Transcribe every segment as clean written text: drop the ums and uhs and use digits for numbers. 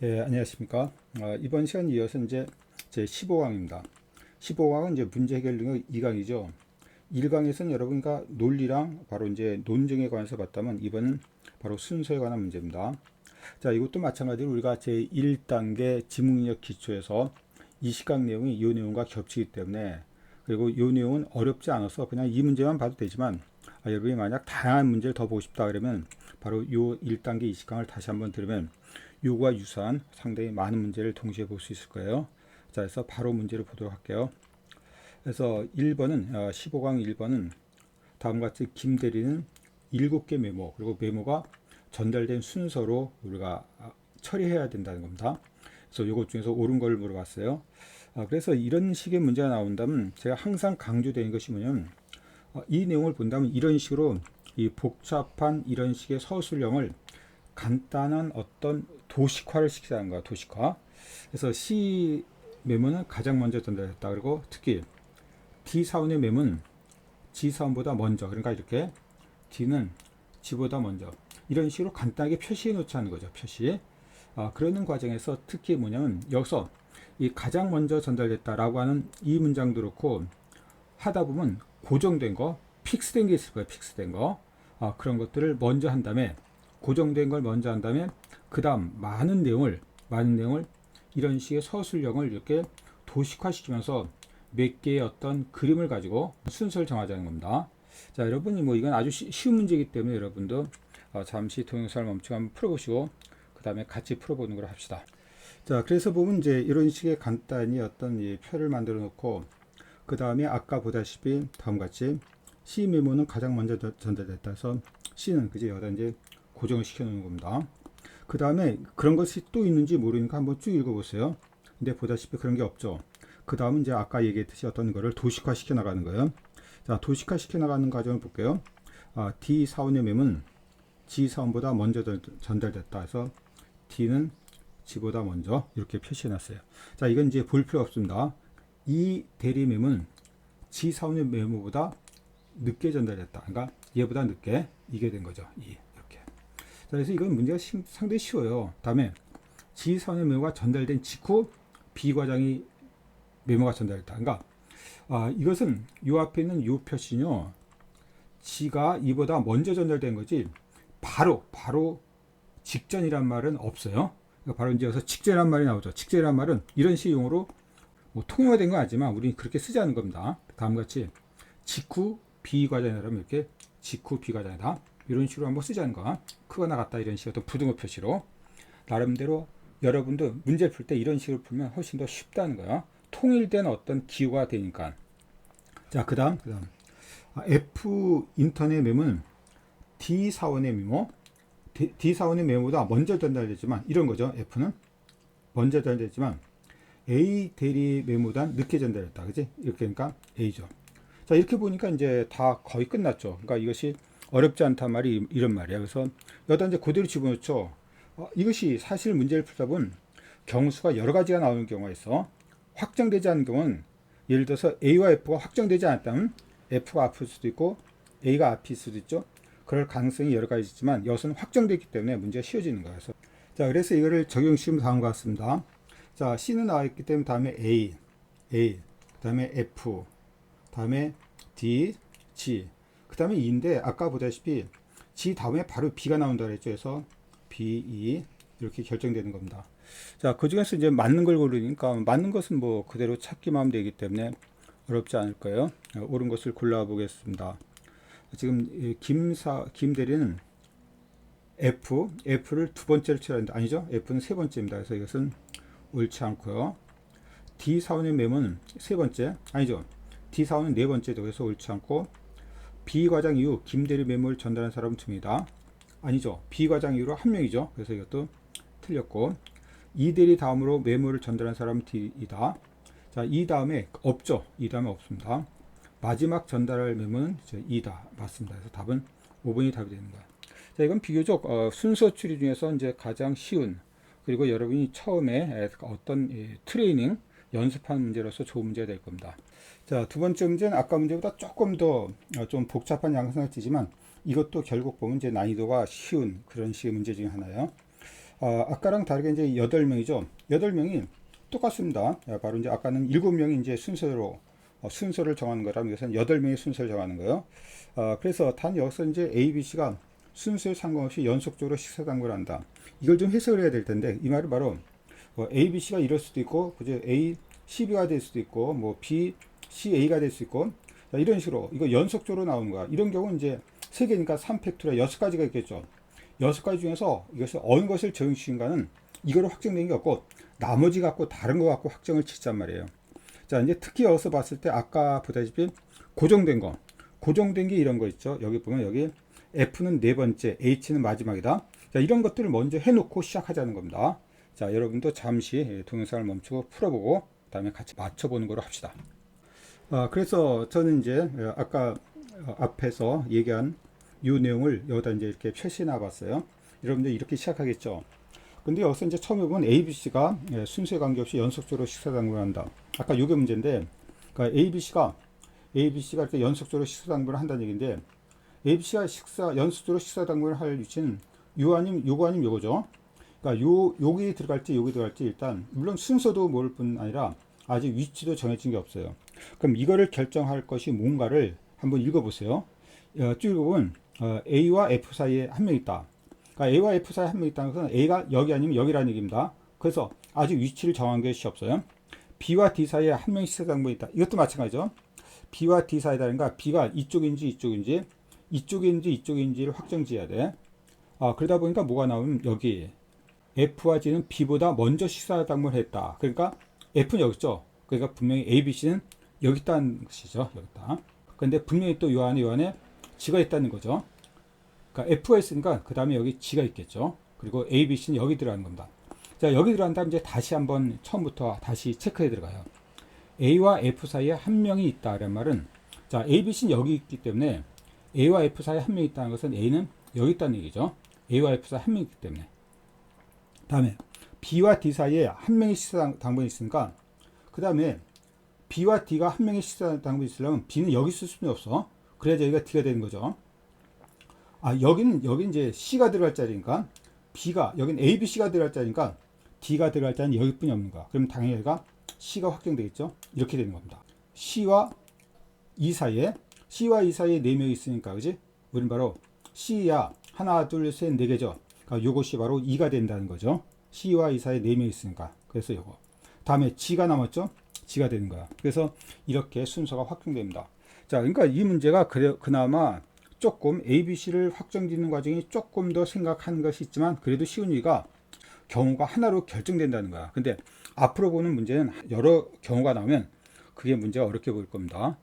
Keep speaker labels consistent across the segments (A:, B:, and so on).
A: 예, 안녕하십니까. 이번 시간 이어서 이제 제 15강입니다. 15강은 이제 문제 해결 능력 2강이죠. 1강에서는 여러분과 논리랑 바로 이제 논증에 관해서 봤다면 이번은 바로 순서에 관한 문제입니다. 자, 이것도 마찬가지로 우리가 제 1단계 지문력 기초에서 이 시각 내용이 이 내용과 겹치기 때문에 그리고 이 내용은 어렵지 않아서 그냥 이 문제만 봐도 되지만 여러분이 만약 다양한 문제를 더 보고 싶다 그러면 바로 이 1단계 이 시강을 다시 한번 들으면 요거와 유사한 상당히 많은 문제를 동시에 볼 수 있을 거예요. 자, 그래서 바로 문제를 보도록 할게요. 그래서 1번은 15강 1번은 다음과 같이 김 대리는 7개 메모 그리고 메모가 전달된 순서로 우리가 처리해야 된다는 겁니다. 그래서 요것 중에서 옳은 걸 물어봤어요. 그래서 이런 식의 문제가 나온다면 제가 항상 강조되는 것이 뭐냐면 이 내용을 본다면 이런 식으로 이 복잡한 이런 식의 서술형을 간단한 어떤 도식화를 시키자는 거야. 도식화. 그래서 C 메모는 가장 먼저 전달했다. 그리고 특히 D 사원의 메모는 G 사원보다 먼저. 그러니까 이렇게 D는 G보다 먼저. 이런 식으로 간단하게 표시해 놓자는 거죠. 표시. 그러는 과정에서 특히 뭐냐면 여기서 이 가장 먼저 전달됐다라고 하는 이 문장도 그렇고 하다 보면 고정된 거, 픽스된 게 있을 거예요. 픽스된 거. 그런 것들을 먼저 한 다음에 고정된 걸 먼저 한 다음에 그 다음 많은 내용을 이런 식의 서술형을 이렇게 도식화시키면서 몇 개의 어떤 그림을 가지고 순서를 정하자는 겁니다. 자, 여러분이 뭐 이건 아주 쉬운 문제이기 때문에 여러분도 잠시 동영상을 멈추고 한번 풀어보시고 그 다음에 같이 풀어보는 걸 합시다. 자, 그래서 보면 이제 이런 식의 간단히 어떤 이 표를 만들어 놓고 그 다음에 아까 보다시피 다음같이 C 메모는 가장 먼저 전달됐다 해서 C는 그제 여기다 이제 고정을 시켜 놓는 겁니다. 그 다음에 그런 것이 또 있는지 모르니까 한번 쭉 읽어보세요. 근데 보다시피 그런 게 없죠. 그 다음은 이제 아까 얘기했듯이 어떤 거를 도식화 시켜 나가는 거예요. 자, 도식화 시켜 나가는 과정을 볼게요. D 사원의 맴은 G 사원보다 먼저 전달됐다 해서 D는 G보다 먼저 이렇게 표시해 놨어요. 자, 이건 이제 볼 필요 없습니다. 이 대리 맴은 G 사원의 메모보다 늦게 전달됐다. 그러니까 얘보다 늦게 이게 된 거죠. 이렇게. 자, 그래서 이건 문제가 상당히 쉬워요. 다음에 G 사원의 메모가 전달된 직후 B 과장이 메모가 전달됐다. 그러니까 이것은 이 앞에 있는 이 표시는요. G가 이보다 먼저 전달된 거지 바로 직전이란 말은 없어요. 그러니까 바로 이제 여기서 직전이란 말이 나오죠. 직전이란 말은 이런 식의 용어로 뭐 통용화된 건 아니지만 우리는 그렇게 쓰지 않는 겁니다. 다음같이 직후 B 과장이라면 이렇게 직후 B 과장이다. 이런 식으로 한번 쓰자는 거. 크거나 같다 이런 식의 어떤 부등호 표시로 나름대로 여러분도 문제 풀 때 이런 식으로 풀면 훨씬 더 쉽다는 거야. 통일된 어떤 기호가 되니까. 자, 그다음 F 인턴의 메모는 D 사원의 메모, D 사원의 메모보다 먼저 전달되지만 이런 거죠. F는 먼저 전달되지만 A 대리 메모보다 늦게 전달했다. 그지? 이렇게 그러니까 A죠. 자, 이렇게 보니까 이제 다 거의 끝났죠. 그러니까 이것이 어렵지 않단 말이 이런 말이야. 그래서 여기다 이제 그대로 집어넣죠. 이것이 사실 문제를 풀다 보면 경수가 여러 가지가 나오는 경우가 있어. 확정되지 않은 경우는 예를 들어서 A와 F가 확정되지 않았다면 F가 앞일 수도 있고 A가 앞일 수도 있죠. 그럴 가능성이 여러 가지 있지만 여기서는 확정됐기 때문에 문제가 쉬워지는 거예요. 자, 그래서 이거를 적용시키면 다음과 같습니다. 자, C는 나와있기 때문에 다음에 A, 그 다음에 F, 다음에 D, G, 그 다음에 E인데 아까 보다시피 G 다음에 바로 B가 나온다 그랬죠. 그래서 B, E 이렇게 결정되는 겁니다. 자, 그 중에서 이제 맞는 걸 고르니까 맞는 것은 뭐 그대로 찾기만 하면 되기 때문에 어렵지 않을 거예요. 옳은 것을 골라 보겠습니다. 지금 김 대리는 F를 두 번째로 쳐야 아니죠? F는 세 번째입니다. 그래서 이것은 옳지 않고요. D 사원의 메모는 세 번째 아니죠? D 사원은 네 번째도 그래서 옳지 않고 B 과장 이후 김 대리 메모를 전달한 사람은 듭니다. 아니죠? B 과장 이후로 한 명이죠. 그래서 이것도 틀렸고 이 대리 다음으로 메모를 전달한 사람은 D이다. 자, 이 다음에 없죠. 이 다음에 없습니다. 마지막 전달할 메모는 E다. 맞습니다. 그래서 답은 5번이 답이 되는 거야. 자, 이건 비교적 순서 추리 중에서 이제 가장 쉬운 그리고 여러분이 처음에 어떤 트레이닝 연습하는 문제로서 좋은 문제가 될 겁니다. 자, 두 번째 문제는 아까 문제보다 조금 더 좀 복잡한 양상을 띠지만 이것도 결국 보면 이제 난이도가 쉬운 그런 식의 문제 중에 하나예요. 아까랑 다르게 이제 8명이죠. 8명이 똑같습니다. 바로 이제 아까는 7명이 이제 순서로 순서를 정하는 거라면 이것은 8명의 순서를 정하는 거예요. 그래서 단 여기서 이제 A, B, C가 순서에 상관없이 연속적으로 식사당부를 한다. 이걸 좀 해석을 해야 될 텐데 이 말은 바로 A, B, C가 이럴 수도 있고 그죠? A, CB가 될 수도 있고 뭐 B, CA가 될 수 있고 자, 이런 식으로 이거 연속적으로 나오는 거야. 이런 경우는 이제 3개니까 3팩토리아 6가지가 있겠죠. 6가지 중에서 이것을 어느 것을 적용시킨가는 이거로 확정된 게 없고 나머지 갖고 다른 거 갖고 확정을 짓단 말이에요. 자, 이제 특히 여기서 봤을 때 아까 보다시피 고정된 거. 고정된 게 이런 거 있죠. 여기 보면 여기 F는 네 번째, H는 마지막이다. 자, 이런 것들을 먼저 해놓고 시작하자는 겁니다. 자, 여러분도 잠시 동영상을 멈추고 풀어보고 그다음에 같이 맞춰보는 거로 합시다. 그래서 저는 이제 아까 앞에서 얘기한 이 내용을 여기다 이제 이렇게 표시해 봤어요. 여러분들 이렇게 시작하겠죠. 근데 여기서 이제 처음에 보면 ABC가 순서에 관계없이 연속적으로 식사당부를 한다. 아까 이게 문제인데, 그러니까 ABC가 이렇게 연속적으로 식사당부를 한다는 얘기인데, ABC가 연속적으로 식사당부를 할 위치는 요거 아니면 요거죠. 그러니까 여기 들어갈지 여기 들어갈지 일단 물론 순서도 모를 뿐 아니라 아직 위치도 정해진 게 없어요. 그럼 이거를 결정할 것이 뭔가를 한번 읽어보세요. 쭉 읽어보면 A와 F 사이에 한 명 있다. 그러니까 A와 F 사이에 한 명 있다는 것은 A가 여기 아니면 여기라는 얘기입니다. 그래서 아직 위치를 정한 것이 없어요. B와 D 사이에 한 명이 식사당부에 있다. 이것도 마찬가지죠. B와 D 사이다니까 B가 이쪽인지 이쪽인지를 확정지어야 돼. 그러다 보니까 뭐가 나오면 여기 F와 G는 B보다 먼저 식사당부를 했다. 그러니까 F는 여기 있죠. 그러니까 분명히 A, B, C는 여기 있다는 것이죠. 여기 있다. 근데 분명히 또 요 안에 G가 있다는 거죠. 그러니까 F가 있으니까 그 다음에 여기 G가 있겠죠. 그리고 A, B, C는 여기 들어가는 겁니다. 자, 여기 들어간 다음 이제 다시 한번 처음부터 다시 체크해 들어가요. A와 F 사이에 한 명이 있다라는 말은 자, A, B, C는 여기 있기 때문에 A와 F 사이에 한 명이 있다는 것은 A는 여기 있다는 얘기죠. A와 F 사이에 한 명이 있기 때문에. 다음에 B와 D 사이에 한 명의 식사당번이 있으니까 그 다음에 B와 D가 한 명의 식사당번이 있으려면 B는 여기 있을 수는 없어. 그래야 여기가 D가 되는 거죠. 여기 이제 C가 들어갈 자리니까 여긴 A, B, C가 들어갈 자리니까 D가 들어갈 자리는 여기뿐이 없는 거야. 그럼 당연히 여기가 C가 확정되겠죠. 이렇게 되는 겁니다. C와 E 사이에 4명이 있으니까 그지? 우린 바로 C야 하나 둘 셋 네 개죠. 그러니까 요것이 바로 2가 된다는 거죠. C와 E 사이에 4명이 있으니까. 그래서 요거. 다음에 G가 남았죠. G가 되는 거야. 그래서 이렇게 순서가 확정됩니다. 자, 그러니까 이 문제가 그나마 조금 ABC를 확정짓는 과정이 조금 더 생각하는 것이 있지만 그래도 쉬운 이유가 경우가 하나로 결정된다는 거야. 근데 앞으로 보는 문제는 여러 경우가 나오면 그게 문제가 어렵게 보일 겁니다.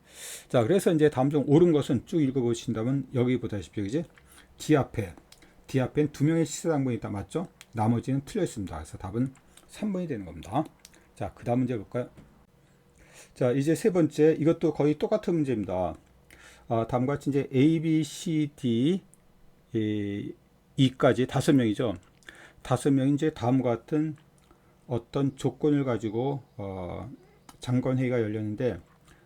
A: 자, 그래서 이제 다음 중 옳은 것은 쭉 읽어보신다면 여기 보다시피 그지? D 앞엔 2명의 식사당번이 있다. 맞죠? 나머지는 틀려 있습니다. 그래서 답은 3번이 되는 겁니다. 자, 그 다음 문제 볼까요? 자, 이제 세 번째 이것도 거의 똑같은 문제입니다. 다음과 같이 이제 A, B, C, D, E까지 5명이죠. 5명이 이제 다음과 같은 어떤 조건을 가지고 장관회의가 열렸는데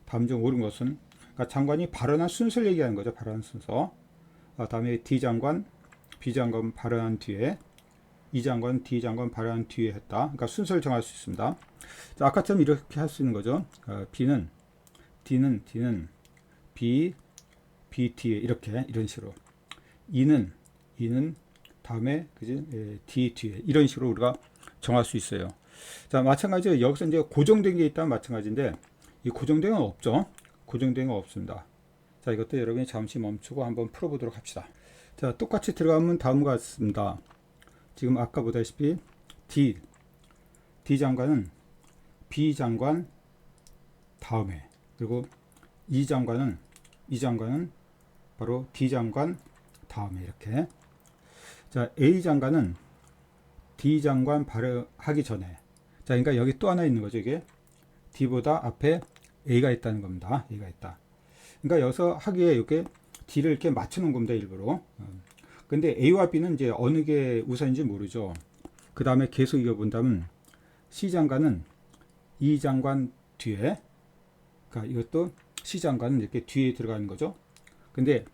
A: 다음 중 옳은 것은 그러니까 장관이 발언한 순서를 얘기하는 거죠. 발언한 순서. 다음에 D 장관, B 장관 발언한 뒤에 E 장관, D 장관 발언한 뒤에 했다. 그러니까 순서를 정할 수 있습니다. 자, 아까처럼 이렇게 할 수 있는 거죠. D는 B, B 뒤에 이런 식으로. E는 다음에 그지? D 뒤에 이런 식으로 우리가 정할 수 있어요. 자, 마찬가지로 여기서 이제 고정된 게 있다면 마찬가지인데 이 고정된 건 없죠. 고정된 건 없습니다. 자, 이것도 여러분이 잠시 멈추고 한번 풀어보도록 합시다. 자, 똑같이 들어가면 다음과 같습니다. 지금 아까 보다시피 D 장관은 B 장관 다음에 그리고 E 장관은 바로 D 장관 다음에 이렇게. 자, A 장관은 D 장관 발언하기 전에. 자, 그러니까 여기 또 하나 있는 거죠. 이게 D보다 앞에 A가 있다는 겁니다. A가 있다. 그러니까 여기서 하기에 이렇게 D를 이렇게 맞추는 겁니다. 일부러. 근데 A와 B는 이제 어느 게 우선인지 모르죠. 그 다음에 계속 이어본다면 C 장관은 E 장관 뒤에. 그러니까 이것도 C 장관은 이렇게 뒤에 들어가는 거죠. 근데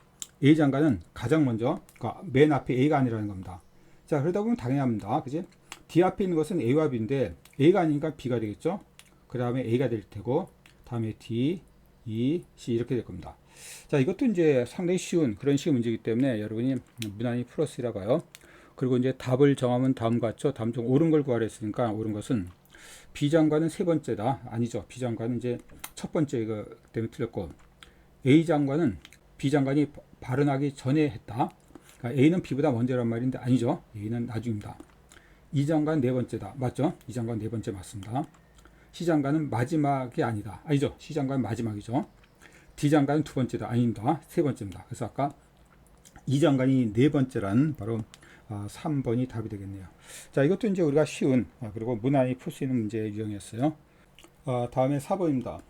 A: A 장관은 가장 먼저, 그러니까 맨 앞에 A가 아니라는 겁니다. 자, 그러다 보면 당연합니다. 그지? D 앞에 있는 것은 A와 B인데 A가 아니니까 B가 되겠죠? 그 다음에 A가 될 테고, 다음에 D, E, C 이렇게 될 겁니다. 자, 이것도 이제 상당히 쉬운 그런 식의 문제이기 때문에 여러분이 무난히 풀었으라 봐요. 그리고 이제 답을 정하면 다음 같죠? 다음 중 옳은 걸 구하라 했으니까 옳은 것은 B장관은 세 번째다. 아니죠. B장관은 이제 첫 번째 이거 때문에 틀렸고, A장관은 B장관이 발언하기 전에 했다. 그러니까 A는 B보다 먼저란 말인데 아니죠. A는 나중입니다. E장관 네 번째다. 맞죠? E장관 네 번째 맞습니다. C장관은 마지막이 아니다. 아니죠. C장관은 마지막이죠. D장관은 두 번째다. 아닙니다. 세 번째입니다. 그래서 아까 E장관이 네 번째란 바로 3번이 답이 되겠네요. 자, 이것도 이제 우리가 쉬운 그리고 무난히 풀 수 있는 문제 유형이었어요. 다음에 4번입니다.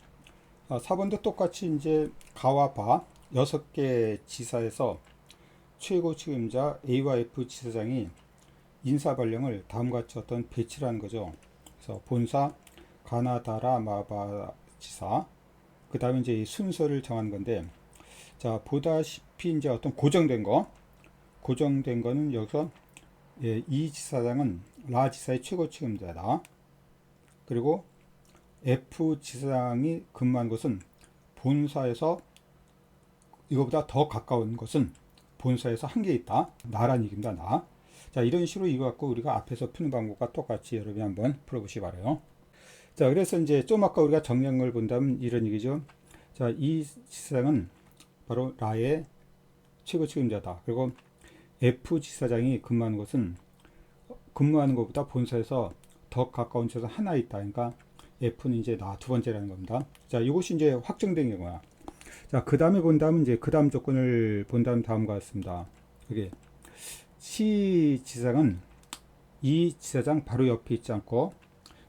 A: 4번도 똑같이 이제 가와 바 6개 지사에서 최고 책임자 A와 F 지사장이 인사 발령을 다음과 같이 어떤 배치를 하는 거죠. 그래서 본사 가나다라 마바 지사, 그 다음에 이제 이 순서를 정하는 건데, 자, 보다시피 이제 어떤 고정된 거는 여기서 이 지사장은 라 지사의 최고 책임자다. 그리고 F 지사장이 근무한 것은 본사에서 이거보다 더 가까운 것은 본사에서 한 개 있다. 나란 얘기입니다. 나. 자, 이런 식으로 이거 갖고 우리가 앞에서 푸는 방법과 똑같이 여러분이 한번 풀어보시기 바라요. 자, 그래서 이제 좀 아까 우리가 정리한 걸 본다면 이런 얘기죠. 자, 이 지사장은 바로 라의 최고 책임자다. 그리고 F 지사장이 근무하는 것은 근무하는 것보다 본사에서 더 가까운 곳에서 하나 있다. 그러니까 F는 이제 나 두 번째라는 겁니다. 자, 이것이 이제 확정된 경우야. 자, 그 다음에 본다면 이제 그 다음 조건을 본다면 다음과 같습니다. 이게 C 지사장은 이 지사장 바로 옆에 있지 않고,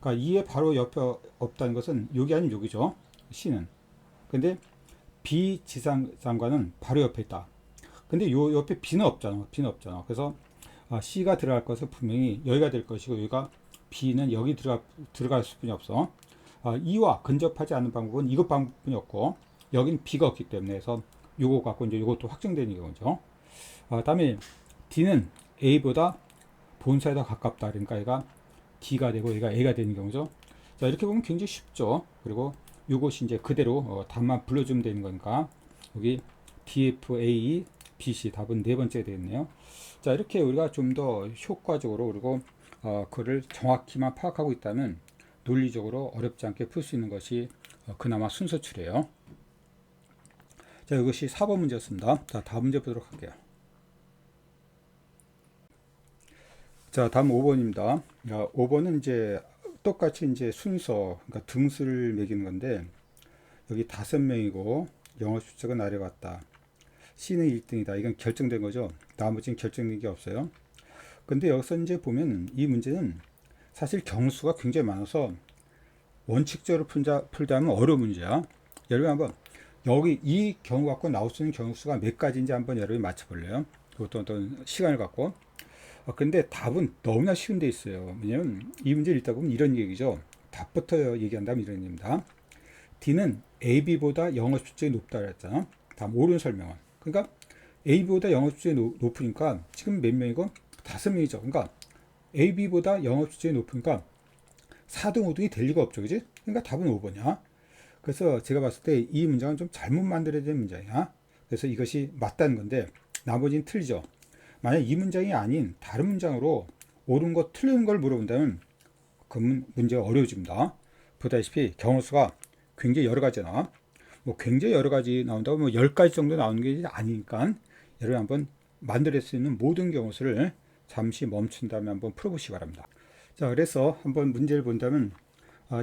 A: 그러니까 이에 바로 옆에 없다는 것은 여기 아니면 여기죠. C는. 근데 B 지사장과는 바로 옆에 있다. 근데 요 옆에 B는 없잖아. B는 없잖아. 그래서 C가 들어갈 것은 분명히 여기가 될 것이고, 여기가 B는 여기 들어갈 수뿐이 없어. E와 근접하지 않는 방법은 이것 방법뿐이 없고, 여긴 B가 없기 때문에 해서 요거 갖고 이제 요것도 확정되는 경우죠. 다음에 D는 A보다 본사에 더 가깝다. 그러니까 얘가 D가 되고 얘가 A가 되는 경우죠. 자, 이렇게 보면 굉장히 쉽죠. 그리고 요것이 이제 그대로 답만 불러주면 되는 거니까 여기 DFA, BC 답은 네 번째 되겠네요. 자, 이렇게 우리가 좀 더 효과적으로 그리고 그를 정확히만 파악하고 있다면 논리적으로 어렵지 않게 풀 수 있는 것이 그나마 순서출이에요. 자, 이것이 4번 문제였습니다. 자, 다음 문제 보도록 할게요. 자, 다음 5번입니다. 5번은 이제 똑같이 이제 순서, 그러니까 등수를 매기는 건데, 여기 5명이고 영어 수적은 아래 같다. C는 1등이다. 이건 결정된 거죠. 나머지는 결정된 게 없어요. 근데 여기서 이제 보면 이 문제는 사실 경수가 굉장히 많아서 원칙적으로 풀자면 어려운 문제야. 여러분 한번 여기 이 경우 갖고 나올 수 있는 경수가 몇 가지인지 한번 여러분이 맞춰볼래요? 그것도 어떤 시간을 갖고. 근데 답은 너무나 쉬운 데 있어요. 왜냐면 이 문제를 읽다 보면 이런 얘기죠. 답부터 얘기한다면 이런 얘기입니다. D는 AB보다 영어 수준이 높다 그랬잖아. 다음 옳은 설명은. 그러니까 AB보다 영어 수준이 높으니까 지금 몇 명이고? 5명이죠. 그러니까 AB보다 영어 수준이 높으니까 4등, 5등이 될 리가 없죠. 그지? 그러니까 답은 5번이야. 그래서 제가 봤을 때 이 문장은 좀 잘못 만들어야 되는 문장이야. 그래서 이것이 맞다는 건데 나머지는 틀리죠. 만약 이 문장이 아닌 다른 문장으로 옳은 거 틀린 걸 물어본다면 그 문제가 어려워집니다. 보다시피 경우수가 굉장히 여러 가지 나와. 뭐 굉장히 여러 가지 나온다고 뭐 10가지 정도 나오는 게 아니니까 여러분 한번 만들어낼 수 있는 모든 경우수를 잠시 멈춘 다음에 한번 풀어보시기 바랍니다. 자, 그래서 한번 문제를 본다면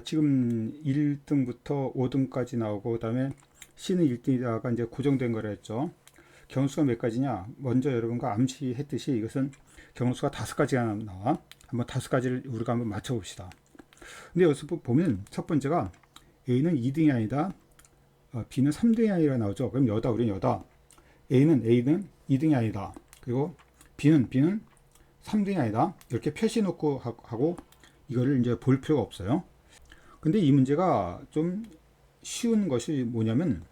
A: 지금 1등부터 5등까지 나오고, 그 다음에 C는 1등이다가 이제 고정된 거라 했죠. 경수가 몇 가지냐? 먼저 여러분과 암시했듯이 이것은 경수가 5가지가 나와. 한번 5가지를 우리가 한번 맞춰봅시다. 근데 여기서 보면 첫 번째가 A는 2등이 아니다. B는 3등이 아니라 나오죠. 그럼 여다, 우리는 여다. A는 2등이 아니다. 그리고 B는 3등이 아니다. 이렇게 표시 놓고 하고 이거를 이제 볼 필요가 없어요. 근데 이 문제가 좀 쉬운 것이 뭐냐면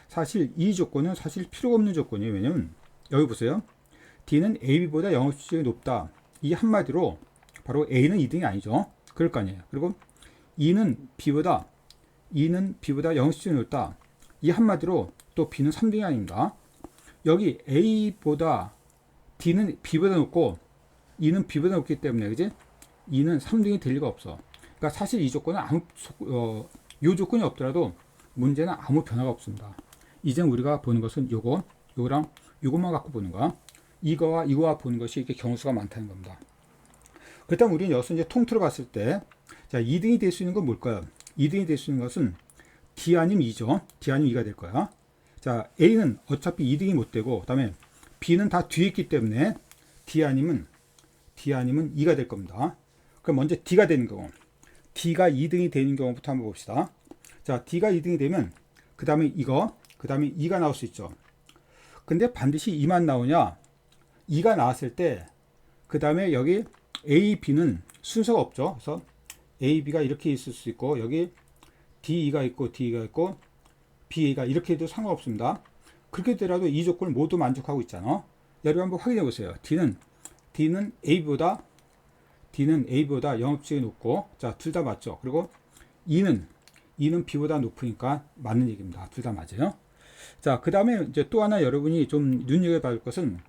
A: 사실 이 조건은 사실 필요가 없는 조건이에요. 왜냐면 여기 보세요. D는 AB보다 영어 수준이 높다. 이 한마디로 바로 A는 2등이 아니죠. 그럴 거 아니에요. 그리고 E는 B보다 0수준이 높다. 이 한마디로 또 B는 3등이 아닙니다. 여기 A보다 D는 B보다 높고 E는 B보다 높기 때문에 그지? E는 3등이 될 리가 없어. 그러니까 사실 이 조건은 요 조건이 없더라도 문제는 아무 변화가 없습니다. 이제 우리가 보는 것은 요거랑 요것만 갖고 보는 거야. 이거와 보는 것이 이렇게 경우수가 많다는 겁니다. 그렇다면 우리는 여기서 이제 통틀어 봤을 때, 자, 2등이 될 수 있는 건 뭘까요? 2등이 될 수 있는 것은 D 아니면 2죠. D 아니면 2가 될 거야. 자, A는 어차피 2등이 못 되고, 그 다음에 B는 다 뒤에 있기 때문에 D 아니면 2가 될 겁니다. 그럼 먼저 D가 되는 경우, D가 2등이 되는 경우부터 한번 봅시다. 자, D가 2등이 되면, 그 다음에 2가 나올 수 있죠. 근데 반드시 2만 나오냐? 2가 나왔을 때, 그 다음에 여기 A, B는 순서가 없죠. 그래서 A, B가 이렇게 있을 수 있고, 여기 D가 있고, B가 이렇게 해도 상관없습니다. 그렇게 되더라도 이 조건을 모두 만족하고 있잖아. 여러분 한번 확인해 보세요. D는 A보다 영업주익이 높고, 자, 둘 다 맞죠. 그리고 E는 B보다 높으니까 맞는 얘기입니다. 둘 다 맞아요. 자, 그 다음에 이제 또 하나 여러분이 좀 눈여겨볼 것은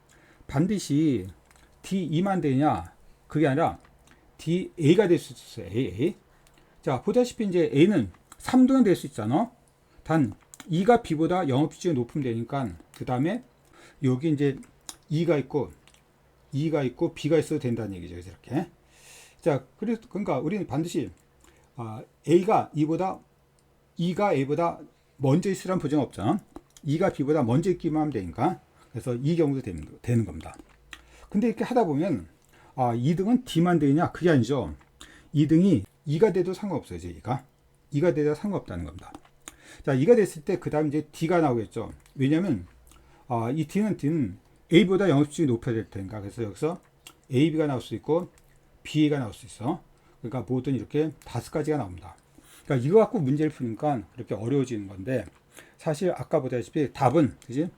A: 반드시 D2만 되냐? 그게 아니라 DA가 될 수 있어요. A. 자, 보다시피 이제 A는 3등은 될 수 있잖아. 단 2가 B보다 영업주익이 높으면 되니까 그 다음에 여기 이제 2가 있고 B가 있어도 된다는 얘기죠. 이렇게. 자, 그러니까 우리는 반드시 A가 A보다 먼저 있으란 보장 없잖아. 2가 B보다 먼저 있기만 하면 되니까. 그래서 이 경우도 되는 겁니다. 근데 이렇게 하다 보면 2등은 D만 되느냐? 그게 아니죠. 2등이 2가 돼도 상관없어요. 이제 2가 돼도 상관없다는 겁니다. 자, 2가 됐을 때 그 다음 이제 D가 나오겠죠. 왜냐면 이 D는 A보다 영업주익이 높아야 될 테니까. 그래서 여기서 A, B가 나올 수 있고 B가 나올 수 있어. 그러니까 모든 이렇게 5가지가 나옵니다. 그러니까 이거 갖고 문제를 푸니까 그렇게 어려워지는 건데, 사실 아까 보다시피 답은 그지?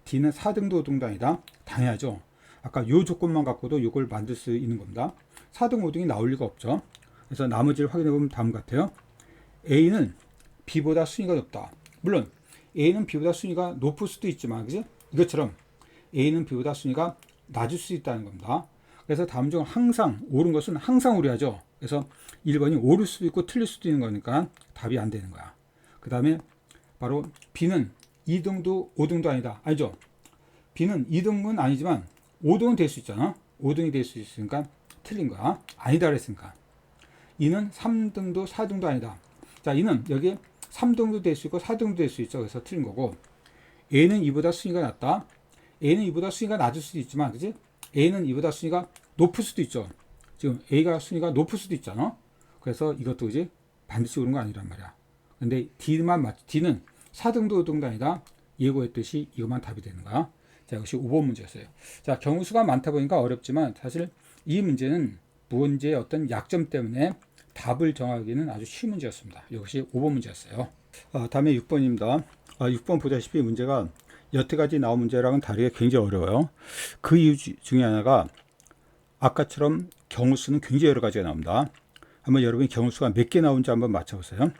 A: D는 4등도 5등도 아니다. 당연하죠. 아까 요 조건만 갖고도 이걸 만들 수 있는 겁니다. 4등 5등이 나올 리가 없죠. 그래서 나머지를 확인해 보면 다음 같아요. A는 B보다 순위가 높다. 물론 A는 B보다 순위가 높을 수도 있지만, 그지? 이것처럼 A는 B보다 순위가 낮을 수 있다는 겁니다. 그래서 다음 중 항상 옳은 것은 항상 우려하죠. 그래서 1번이 옳을 수도 있고 틀릴 수도 있는 거니까 답이 안 되는 거야. 그 다음에 바로 B는 2등도 5등도 아니다. 아니죠. B는 2등은 아니지만 5등은 될 수 있잖아. 5등이 될 수 있으니까 틀린 거야. 아니다 그랬으니까. E는 3등도 4등도 아니다. 자, E는 여기 3등도 될 수 있고 4등도 될 수 있죠. 그래서 틀린 거고, A는 E보다 순위가 낮다. A는 E보다 순위가 낮을 수도 있지만, 그지? A는 E보다 순위가 높을 수도 있죠. 지금 A가 순위가 높을 수도 있잖아. 그래서 이것도 그지? 반드시 옳은 거 아니란 말이야. 근데 D만 맞죠. D는 4등도 5등도 아니다. 예고했듯이 이것만 답이 되는 거야. 자, 이것이 5번 문제였어요. 자, 경우수가 많다 보니까 어렵지만 사실 이 문제는 문제의 어떤 약점 때문에 답을 정하기는 아주 쉬운 문제였습니다. 이것이 5번 문제였어요. 다음에 6번입니다. 6번 보다시피 문제가 여태까지 나온 문제랑은 다르게 굉장히 어려워요. 그 이유 중에 하나가 아까처럼 경우수는 굉장히 여러 가지가 나옵니다. 한번 여러분이 경우수가 몇 개 나온지 한번 맞춰보세요.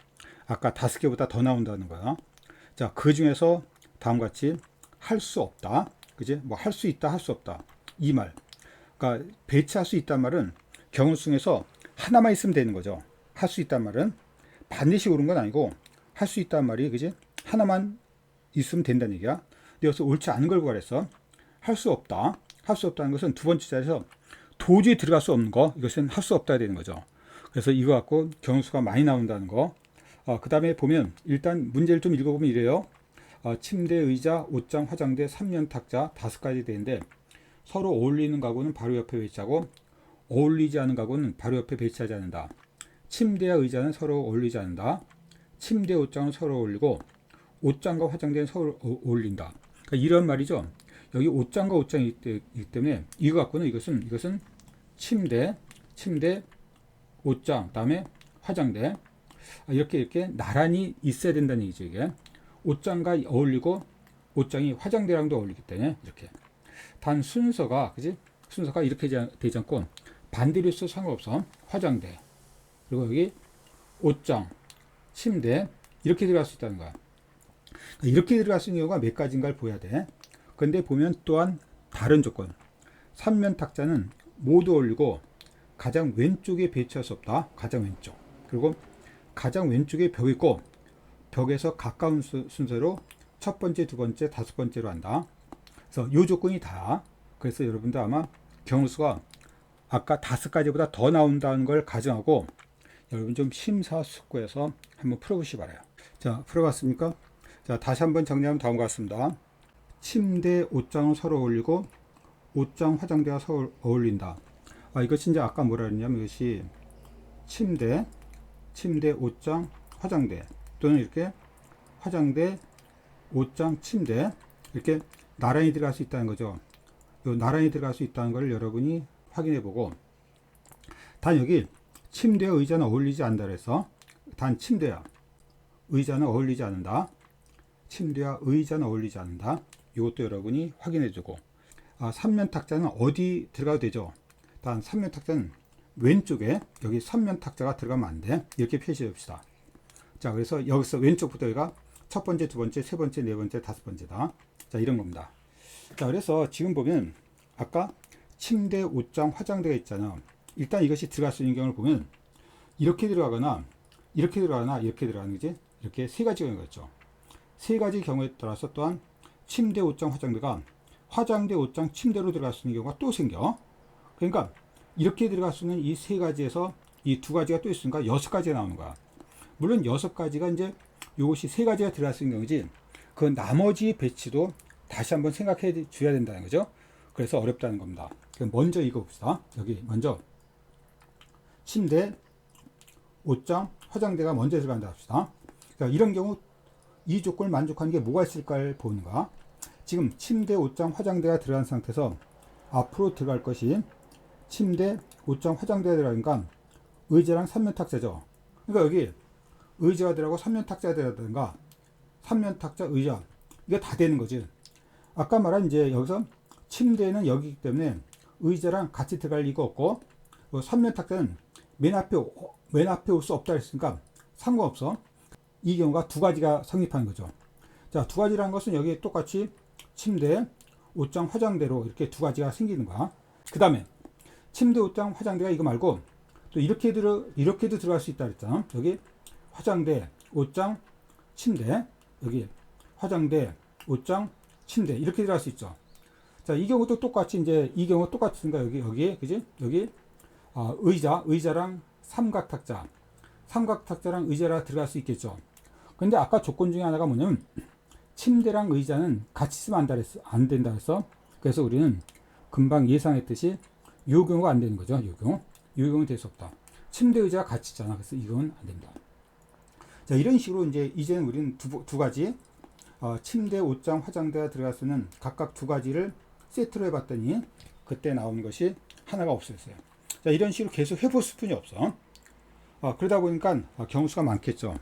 A: 아까 5개보다 더 나온다는 거야. 자, 그 중에서 다음과 같이 할 수 없다. 그지? 뭐 할 수 있다, 할 수 없다. 이 말. 그러니까 배치할 수 있단 말은 경우수 중에서 하나만 있으면 되는 거죠. 할 수 있단 말은 반드시 옳은 건 아니고 할 수 있단 말이 그지? 하나만 있으면 된다는 얘기야. 근데 여기서 옳지 않은 걸 구하랬어. 할 수 없다. 할 수 없다는 것은 두 번째 자리에서 도저히 들어갈 수 없는 거. 이것은 할 수 없다 되는 거죠. 그래서 이거 갖고 경우수가 많이 나온다는 거. 그 다음에 보면 일단 문제를 좀 읽어보면 이래요. 침대, 의자, 옷장, 화장대, 3면 탁자 5가지 되는데 서로 어울리는 가구는 바로 옆에 배치하고 어울리지 않은 가구는 바로 옆에 배치하지 않는다. 침대와 의자는 서로 어울리지 않는다. 침대, 옷장은 서로 어울리고 옷장과 화장대는 서로 어울린다. 그러니까 이런 말이죠. 여기 옷장과 옷장이 있기 때문에 이거 갖고는 이것은 침대, 옷장, 다음에 화장대 이렇게 나란히 있어야 된다는 얘기죠. 이게 옷장과 어울리고 옷장이 화장대랑도 어울리기 때문에 이렇게 단 순서가 그지? 순서가 이렇게 되지 않고 반대로 있어도 상관없어. 화장대, 그리고 여기 옷장, 침대 이렇게 들어갈 수 있다는 거야. 이렇게 들어갈 수 있는 경우가 몇 가지인가를 보여야 돼. 그런데 보면 또한 다른 조건. 3면 탁자는 모두 어울리고 가장 왼쪽에 배치할 수 없다. 가장 왼쪽. 그리고 가장 왼쪽에 벽이 있고 벽에서 가까운 순서로 첫 번째, 두 번째, 다섯 번째로 한다. 그래서 이 조건이 다. 그래서 여러분들 아마 경우수가 아까 5가지보다 더 나온다는 걸 가정하고 여러분 좀 심사숙고해서 한번 풀어보시기 바라요. 자, 풀어봤습니까? 자, 다시 한번 정리하면 다음과 같습니다. 침대, 옷장은 서로 어울리고 옷장, 화장대가 서로 어울린다. 이것이 이제 아까 뭐라 그랬냐면 이것이 침대, 옷장, 화장대 또는 이렇게 화장대, 옷장, 침대 이렇게 나란히 들어갈 수 있다는 거죠. 요 나란히 들어갈 수 있다는 걸 여러분이 확인해 보고 단 여기 침대와 의자는 어울리지 않는다 그래서 단 침대와 의자는 어울리지 않는다. 침대와 의자는 어울리지 않는다. 이것도 여러분이 확인해 주고 3면 탁자는 어디 들어가도 되죠. 단 3면 탁자는 왼쪽에 여기 3면 탁자가 들어가면 안 돼. 이렇게 표시해 봅시다. 자, 그래서 여기서 왼쪽부터 여기가 첫 번째, 두 번째, 세 번째, 네 번째, 다섯 번째다. 자, 이런 겁니다. 자, 그래서 지금 보면 아까 침대, 옷장, 화장대가 있잖아. 일단 이것이 들어갈 수 있는 경우를 보면 이렇게 들어가거나 이렇게 들어가거나 이렇게 들어가는 거지. 이렇게 세 가지 경우가 있죠. 세 가지 경우에 따라서 또한 침대, 옷장, 화장대가 화장대, 옷장, 침대로 들어갈 수 있는 경우가 또 생겨. 그러니까 이렇게 들어갈 수 있는 이 세 가지에서 이 두 가지가 또 있으니까 6가지가 나오는 거야. 물론 6가지가 이제 이것이 세 가지가 들어갈 수 있는 경우지 그 나머지 배치도 다시 한번 생각해 줘야 된다는 거죠. 그래서 어렵다는 겁니다. 그럼 먼저 이거 봅시다. 여기 먼저 침대, 옷장, 화장대가 먼저 들어간다 합시다. 자, 이런 경우 이 조건을 만족하는 게 뭐가 있을까를 보는 거야. 지금 침대, 옷장, 화장대가 들어간 상태에서 앞으로 들어갈 것이 침대, 옷장, 화장대가 들어가니까 의자랑 3면 탁자죠. 그러니까 여기 의자가 들어가고 3면 탁자가 들어가든가 3면 탁자, 의자 이게 다 되는 거지. 아까 말한 이제 여기서 침대는 여기기 때문에 의자랑 같이 들어갈 리가 없고 3면 탁자는 맨 앞에 올 수 없다 했으니까 상관없어. 이 경우가 두 가지가 성립하는 거죠. 자, 두 가지라는 것은 여기 똑같이 침대, 옷장, 화장대로 이렇게 두 가지가 생기는 거야. 그 다음에 침대, 옷장, 화장대가 이거 말고 또 이렇게도 들어갈 수 있다 그랬잖아. 여기 화장대, 옷장, 침대, 여기 화장대, 옷장, 침대 이렇게 들어갈 수 있죠. 자, 이 경우도 똑같이 이제 이 경우 똑같으니까 여기 그지? 여기 의자랑 삼각탁자랑 의자랑 들어갈 수 있겠죠. 근데 아까 조건 중에 하나가 뭐냐면 침대랑 의자는 같이 쓰면 안 된다 그래서 그래서 우리는 금방 예상했듯이 이 경우가 안 되는 거죠. 이 경우는 될 수 없다. 침대, 의자가 같이 있잖아. 그래서 이건 안 된다. 자, 이런 식으로 이제는 우리는 두 가지 침대, 옷장, 화장대가 들어갈 수 있는 각각 두 가지를 세트로 해봤더니 그때 나오는 것이 하나가 없었어요. 자, 이런 식으로 계속 해볼 수뿐이 없어. 그러다 보니까 경우수가 많겠죠.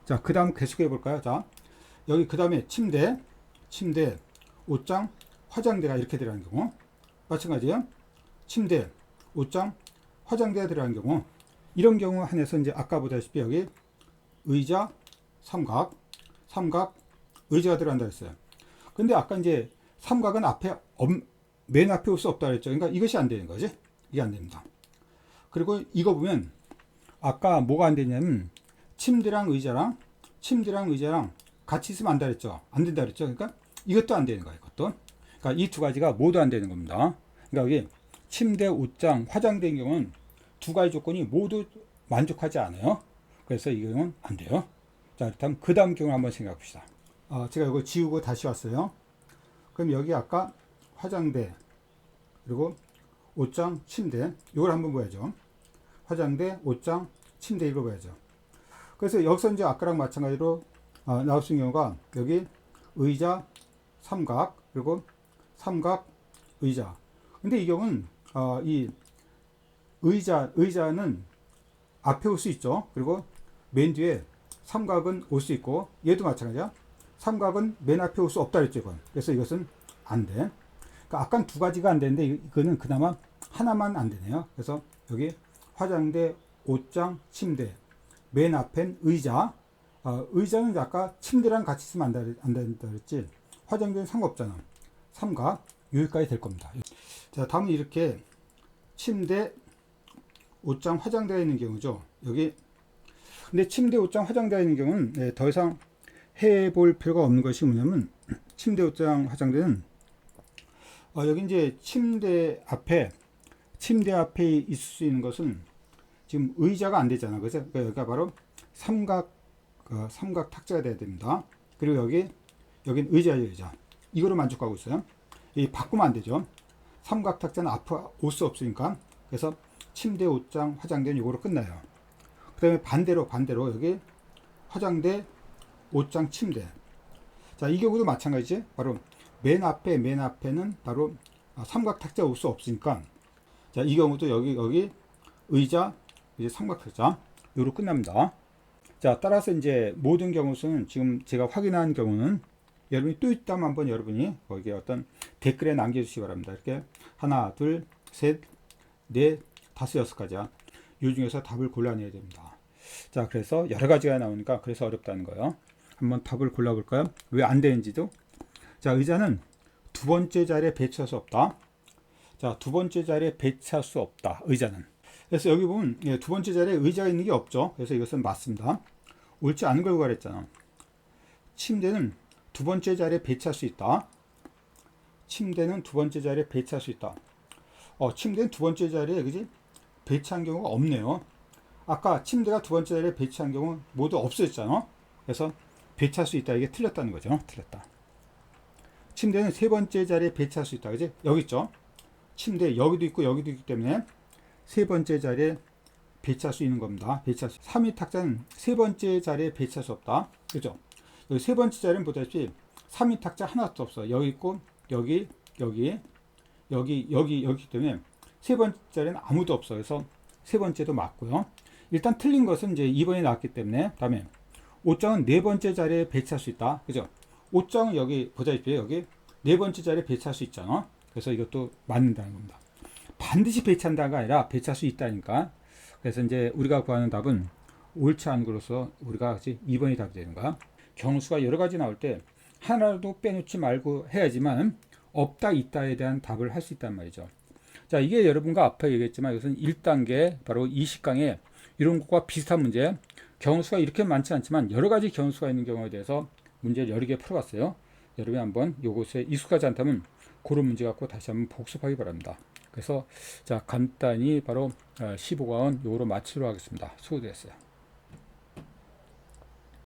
A: 자, 그 다음 계속 해볼까요? 자, 여기 그 다음에 침대, 옷장, 화장대가 이렇게 들어가는 경우 마찬가지예요. 침대, 옷장, 화장대가 들어가는 경우 이런 경우 한해서 이제 아까 보다시피 여기 의자, 삼각, 의자가 들어간다 했어요. 근데 아까 이제 삼각은 맨 앞에 올 수 없다 그랬죠. 그러니까 이것이 안 되는 거지. 이게 안 됩니다. 그리고 이거 보면 아까 뭐가 안 되냐면 침대랑 의자랑 같이 있으면 안 된다 그랬죠. 안 된다 그랬죠. 그러니까 이것도 안 되는 거야. 이것도. 그러니까 이 두 가지가 모두 안 되는 겁니다. 그러니까 여기 침대, 옷장, 화장대인 경우는 두 가지 조건이 모두 만족하지 않아요. 그래서 이 경우는 안 돼요. 자, 그렇다면 그 다음 경우를 한번 생각해 봅시다. 제가 이거 지우고 다시 왔어요. 그럼 여기 아까 화장대, 그리고 옷장, 침대, 이걸 한번 봐야죠. 화장대, 옷장, 침대 이거 봐야죠. 그래서 여기서 이제 아까랑 마찬가지로 나올 수 있는 경우가 여기 의자, 삼각, 그리고 삼각, 의자. 근데 이 경우는 이 의자는 앞에 올 수 있죠. 그리고 맨 뒤에 삼각은 올 수 있고 얘도 마찬가지야. 삼각은 맨 앞에 올 수 없다 그랬죠. 이건. 그래서 이것은 안 돼. 그러니까 아까 두 가지가 안 되는데 이거는 그나마 하나만 안 되네요. 그래서 여기 화장대, 옷장, 침대, 맨 앞엔 의자. 의자는 아까 침대랑 같이 쓰면 안 된다 그랬지. 화장대는 상관없잖아. 삼각 여기까지 될 겁니다. 자, 다음은 이렇게 침대, 옷장, 화장대가 있는 경우죠. 여기 근데 침대, 옷장, 화장대가 있는 경우는 더 이상 해볼 필요가 없는 것이 뭐냐면 침대, 옷장, 화장대는 여기 이제 침대 앞에 있을 수 있는 것은 지금 의자가 안 되잖아. 그죠? 그러니까 여기가 바로 삼각 탁자가 돼야 됩니다. 그리고 여긴 의자. 이거로 만족하고 있어요. 이 바꾸면 안 되죠. 삼각 탁자는 앞으로 올 수 없으니까. 그래서 침대, 옷장, 화장대는 이거로 끝나요. 그 다음에 반대로 여기 화장대, 옷장, 침대. 자, 이 경우도 마찬가지지. 바로 맨 앞에는 바로 삼각 탁자 올 수 없으니까. 자, 이 경우도 여기 의자, 이제 삼각 탁자. 요로 끝납니다. 자, 따라서 이제 모든 경우는 지금 제가 확인한 경우는 여러분이 또 있다면 한번 여러분이 거기에 어떤 댓글에 남겨주시기 바랍니다. 이렇게 하나, 둘, 셋, 넷, 다섯, 여섯 가지야. 이 중에서 답을 골라내야 됩니다. 자, 그래서 여러 가지가 나오니까 그래서 어렵다는 거예요. 한번 답을 골라볼까요? 왜 안 되는지도. 자, 의자는 두 번째 자리에 배치할 수 없다. 자, 두 번째 자리에 배치할 수 없다. 의자는. 그래서 여기 보면 두 번째 자리에 의자가 있는 게 없죠. 그래서 이것은 맞습니다. 옳지 않은 걸 구하랬잖아. 침대는 두 번째 자리에 배치할 수 있다. 침대는 두 번째 자리에 배치할 수 있다. 침대는 두 번째 자리에 그지? 배치한 경우가 없네요. 아까 침대가 두 번째 자리에 배치한 경우 모두 없어졌잖아. 그래서 배치할 수 있다. 이게 틀렸다는 거죠. 틀렸다. 침대는 세 번째 자리에 배치할 수 있다. 그지? 여기 있죠. 침대 여기도 있고 여기도 있기 때문에 세 번째 자리에 배치할 수 있는 겁니다. 3위 탁자는 세 번째 자리에 배치할 수 없다. 그죠? 여기 세 번째 자리는 보다시피 3위 탁자 하나도 없어. 여기 있고 여기 있기 때문에 세 번째 자리는 아무도 없어. 그래서 세 번째도 맞고요. 일단 틀린 것은 이제 2번이 나왔기 때문에. 다음에 옷장은 네 번째 자리에 배치할 수 있다. 그죠? 옷장은 여기 보다시피 여기 네 번째 자리에 배치할 수 있잖아. 그래서 이것도 맞는다는 겁니다. 반드시 배치한다가 아니라 배치할 수 있다니까. 그래서 이제 우리가 구하는 답은 옳지 않은 것으로서 우리가 2번이 답이 되는 거야. 경수가 여러 가지 나올 때 하나도 빼놓지 말고 해야지만 없다 있다에 대한 답을 할 수 있단 말이죠. 자, 이게 여러분과 앞에 얘기했지만 이것은 1단계 바로 20강에 이런 것과 비슷한 문제. 경수가 이렇게 많지 않지만 여러 가지 경수가 있는 경우에 대해서 문제를 여러 개 풀어봤어요. 여러분이 한번 이것에 익숙하지 않다면 그런 문제 갖고 다시 한번 복습하기 바랍니다. 그래서 자, 간단히 바로 15강은 요거로 마치도록 하겠습니다. 수고되셨어요.